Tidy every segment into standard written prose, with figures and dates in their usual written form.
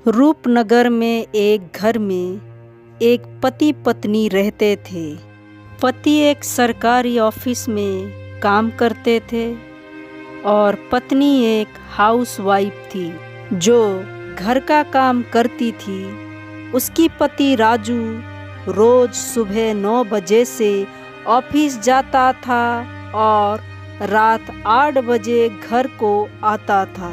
रूपनगर में एक घर में एक पति पत्नी रहते थे। पति एक सरकारी ऑफिस में काम करते थे और पत्नी एक हाउसवाइफ थी जो घर का काम करती थी। उसकी पति राजू रोज सुबह 9 बजे से ऑफिस जाता था और रात 8 बजे घर को आता था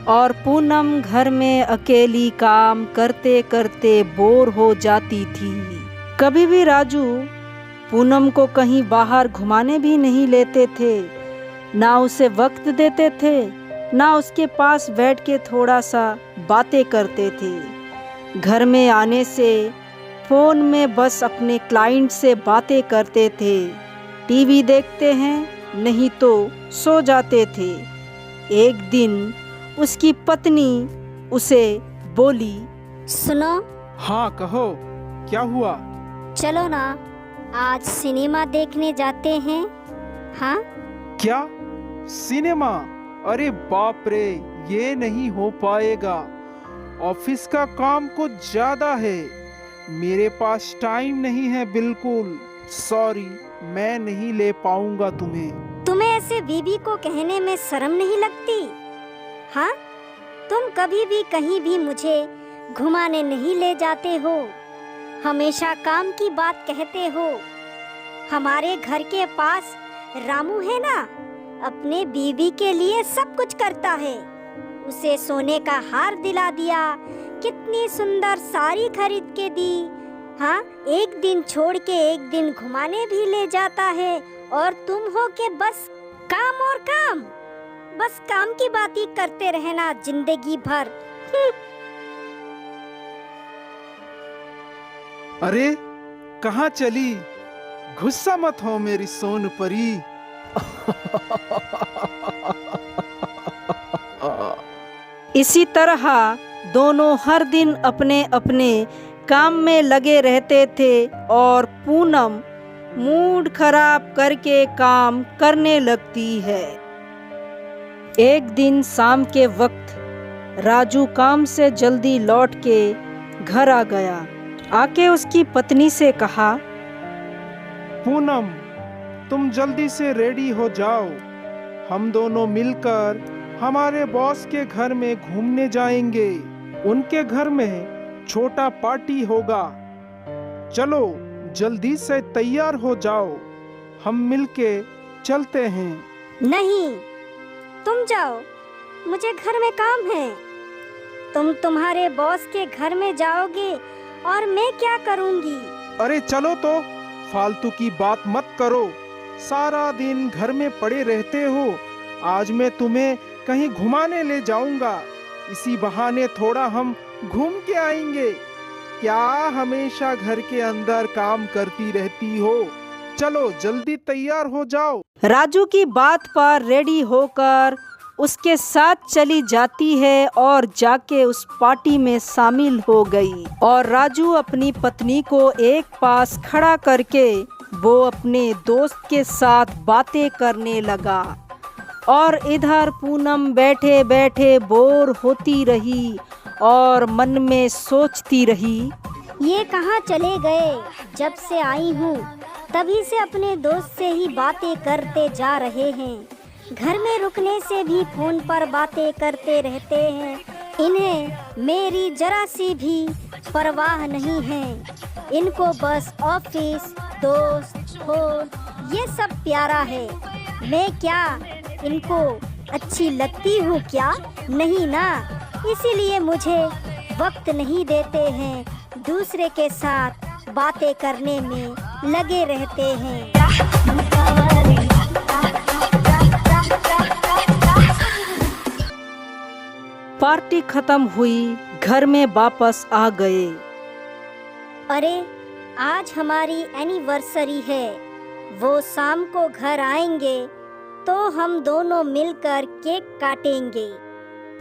और पूनम घर में अकेली काम करते करते बोर हो जाती थी। कभी भी राजू पूनम को कहीं बाहर घुमाने भी नहीं लेते थे, ना उसे वक्त देते थे, ना उसके पास बैठ के थोड़ा सा बातें करते थे। घर में आने से फ़ोन में बस अपने क्लाइंट से बातें करते थे, टीवी देखते हैं नहीं तो सो जाते थे। एक दिन उसकी पत्नी उसे बोली, सुनो। हाँ कहो, क्या हुआ? चलो ना, आज सिनेमा देखने जाते हैं। हाँ? क्या सिनेमा? अरे बाप रे, ये नहीं हो पाएगा। ऑफिस का काम कुछ ज्यादा है, मेरे पास टाइम नहीं है बिल्कुल। सॉरी, मैं नहीं ले पाऊंगा तुम्हें। तुम्हें ऐसे बीबी को कहने में शर्म नहीं लगती? हाँ, तुम कभी भी कहीं भी मुझे घुमाने नहीं ले जाते हो, हमेशा काम की बात कहते हो। हमारे घर के पास रामू है ना, अपने बीवी के लिए सब कुछ करता है। उसे सोने का हार दिला दिया, कितनी सुंदर साड़ी खरीद के दी। हाँ, एक दिन छोड़ के एक दिन घुमाने भी ले जाता है और तुम हो के बस काम और काम, बस काम की बात ही करते रहना जिंदगी भर। अरे कहाँ चली? गुस्सा मत हो मेरी सोन परी। इसी तरह दोनों हर दिन अपने अपने काम में लगे रहते थे और पूनम मूड खराब करके काम करने लगती है। एक दिन शाम के वक्त राजू काम से जल्दी लौट के घर आ गया। आके उसकी पत्नी से कहा, पूनम, तुम जल्दी से रेडी हो जाओ, हम दोनों मिलकर हमारे बॉस के घर में घूमने जाएंगे। उनके घर में छोटा पार्टी होगा। चलो जल्दी से तैयार हो जाओ, हम मिलके चलते हैं। नहीं, तुम जाओ, मुझे घर में काम है। तुम तुम्हारे बॉस के घर में जाओगे और मैं क्या करूंगी? अरे चलो तो, फालतू की बात मत करो। सारा दिन घर में पड़े रहते हो, आज मैं तुम्हें कहीं घुमाने ले जाऊंगा। इसी बहाने थोड़ा हम घूम के आएंगे। क्या हमेशा घर के अंदर काम करती रहती हो? चलो जल्दी तैयार हो जाओ। राजू की बात पर रेडी होकर उसके साथ चली जाती है और जाके उस पार्टी में शामिल हो गई। और राजू अपनी पत्नी को एक पास खड़ा करके वो अपने दोस्त के साथ बातें करने लगा और इधर पूनम बैठे बैठे बोर होती रही और मन में सोचती रही, ये कहाँ चले गए? जब से आई हूँ तभी से अपने दोस्त से ही बातें करते जा रहे हैं। घर में रुकने से भी फोन पर बातें करते रहते हैं। इन्हें मेरी जरा सी भी परवाह नहीं है। इनको बस ऑफिस, दोस्त, फोन, ये सब प्यारा है। मैं क्या इनको अच्छी लगती हूँ क्या? नहीं ना, इसीलिए मुझे वक्त नहीं देते हैं, दूसरे के साथ बातें करने में लगे रहते हैं। पार्टी खत्म हुई, घर में वापस आ गए। अरे आज हमारी एनिवर्सरी है, वो शाम को घर आएंगे तो हम दोनों मिलकर केक काटेंगे।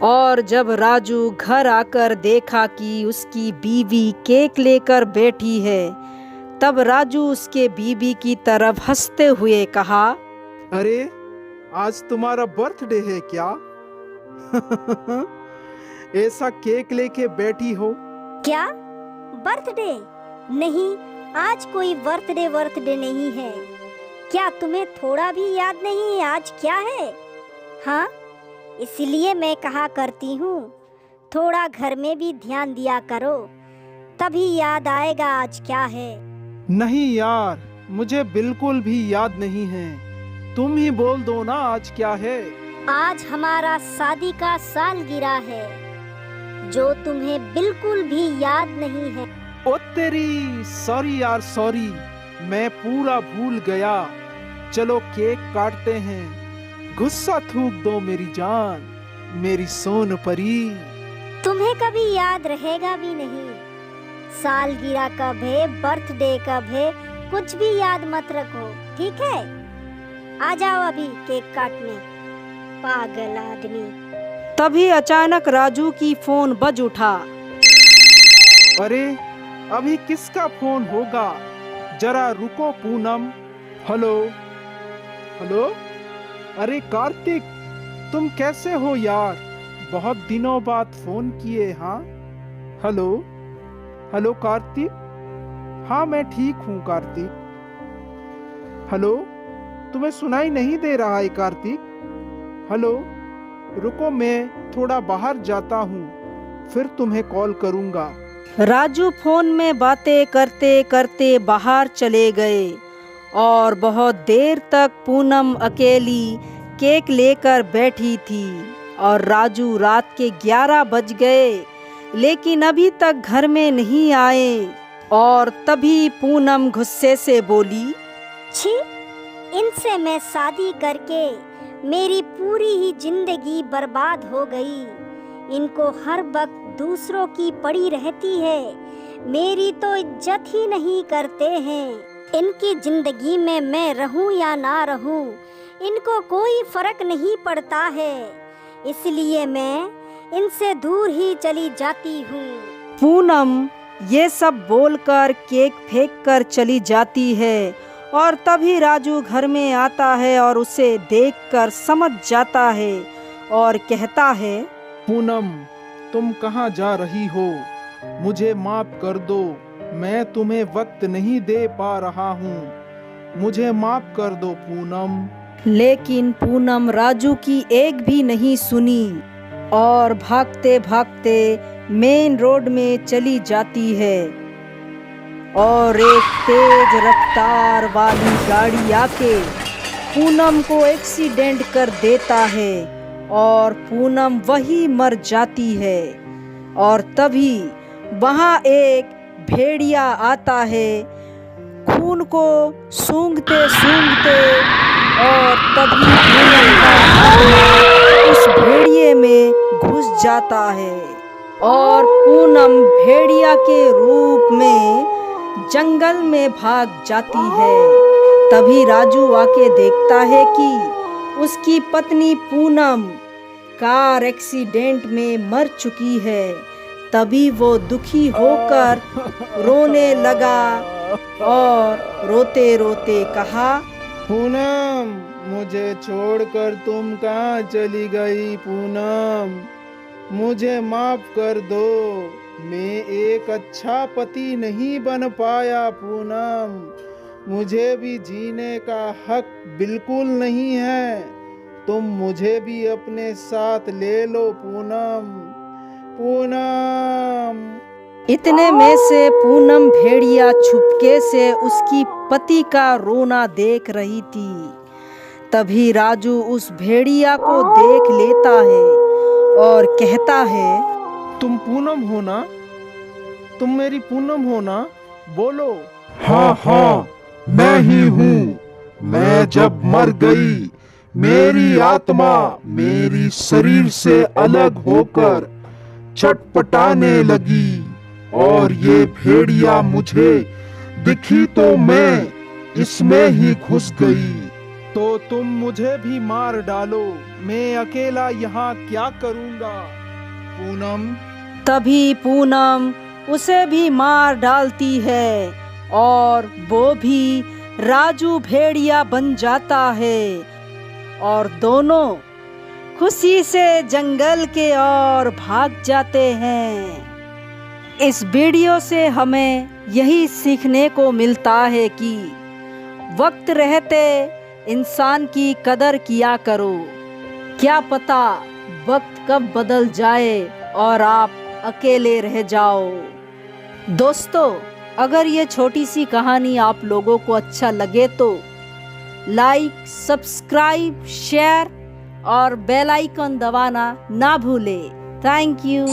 और जब राजू घर आकर देखा कि उसकी बीवी केक लेकर बैठी है, तब राजू उसके बीवी की तरफ हंसते हुए कहा, अरे आज तुम्हारा बर्थडे है क्या? ऐसा केक लेके बैठी हो? क्या बर्थडे? नहीं, आज कोई बर्थडे नहीं है। क्या तुम्हें थोड़ा भी याद नहीं आज क्या है? हाँ, इसलिए मैं कहा करती हूँ थोड़ा घर में भी ध्यान दिया करो, तभी याद आएगा आज क्या है। नहीं यार, मुझे बिल्कुल भी याद नहीं है। तुम ही बोल दो ना आज क्या है। आज हमारा शादी का सालगिरह है, जो तुम्हें बिल्कुल भी याद नहीं है। ओ तेरी, सॉरी यार सॉरी, मैं पूरा भूल गया। चलो केक काटते हैं। गुस्सा थूक दो मेरी जान, मेरी सोन परी। तुम्हें कभी याद रहेगा भी नहीं। सालगिरह कब है, बर्थडे कब है, कुछ भी याद मत रखो, ठीक है? आ जाओ अभी केक काटने, पागल आदमी। तभी अचानक राजू की फोन बज उठा। अरे, अभी किसका फोन होगा? जरा रुको पूनम। हेलो हेलो, अरे कार्तिक, तुम कैसे हो यार? बहुत दिनों बाद फोन किए। हाँ, हेलो हेलो कार्तिक। हाँ, मैं ठीक हूँ कार्तिक। हेलो, तुम्हें सुनाई नहीं दे रहा है कार्तिक? हेलो, रुको मैं थोड़ा बाहर जाता हूँ, फिर तुम्हें कॉल करूँगा। राजू फोन में बातें करते करते बाहर चले गए और बहुत देर तक पूनम अकेली केक लेकर बैठी थी और राजू रात के 11 बज गए लेकिन अभी तक घर में नहीं आए। और तभी पूनम गुस्से से बोली, छी, इनसे मैं शादी करके मेरी पूरी ही जिंदगी बर्बाद हो गई। इनको हर वक्त दूसरों की पड़ी रहती है, मेरी तो इज्जत ही नहीं करते हैं। इनकी जिंदगी में मैं रहूं या ना रहूं, इनको कोई फर्क नहीं पड़ता है, इसलिए मैं इनसे दूर ही चली जाती हूँ। पूनम ये सब बोलकर केक फेंक कर चली जाती है और तभी राजू घर में आता है और उसे देखकर समझ जाता है और कहता है, पूनम, तुम कहाँ जा रही हो? मुझे माफ कर दो, मैं तुम्हें वक्त नहीं दे पा रहा हूँ। मुझे माफ कर दो पूनम। लेकिन पूनम राजू की एक भी नहीं सुनी और भागते भागते मेन रोड में चली जाती है और एक तेज रफ्तार वाली गाड़ी आके पूनम को एक्सीडेंट कर देता है और पूनम वही मर जाती है। और तभी वहाँ एक भेड़िया आता है, खून को सूंघते सूंघते, और तभी पूनम का आत्मा उस भेड़िए में घुस जाता है और पूनम भेड़िया के रूप में जंगल में भाग जाती है। तभी राजू आके देखता है कि उसकी पत्नी पूनम कार एक्सीडेंट में मर चुकी है। तभी वो दुखी होकर रोने लगा और रोते रोते कहा, पूनम, मुझे छोड़कर तुम कहाँ चली गई? पूनम, मुझे माफ कर दो, मैं एक अच्छा पति नहीं बन पाया। पूनम, मुझे भी जीने का हक बिल्कुल नहीं है, तुम मुझे भी अपने साथ ले लो पूनम। पूनम। इतने में से पूनम भेड़िया छुपके से उसकी पति का रोना देख रही थी। तभी राजू उस भेड़िया को देख लेता है और कहता है, तुम पूनम हो ना? तुम मेरी पूनम हो ना? बोलो। हाँ हाँ, मैं ही हूँ। मैं जब मर गई, मेरी आत्मा मेरी शरीर से अलग होकर छटपटाने लगी और ये भेड़िया मुझे दिखी तो मैं इसमें ही घुस गई। तो तुम मुझे भी मार डालो, मैं अकेला यहाँ क्या करूँगा? पूनम। तभी पूनम उसे भी मार डालती है और वो भी राजू भेड़िया बन जाता है और दोनों खुशी से जंगल के ओर भाग जाते हैं। इस वीडियो से हमें यही सीखने को मिलता है कि वक्त रहते इंसान की कदर किया करो। क्या पता वक्त कब बदल जाए और आप अकेले रह जाओ। दोस्तों, अगर ये छोटी सी कहानी आप लोगों को अच्छा लगे तो लाइक, सब्सक्राइब, शेयर और बेल आइकन दबाना ना भूलें। Thank you.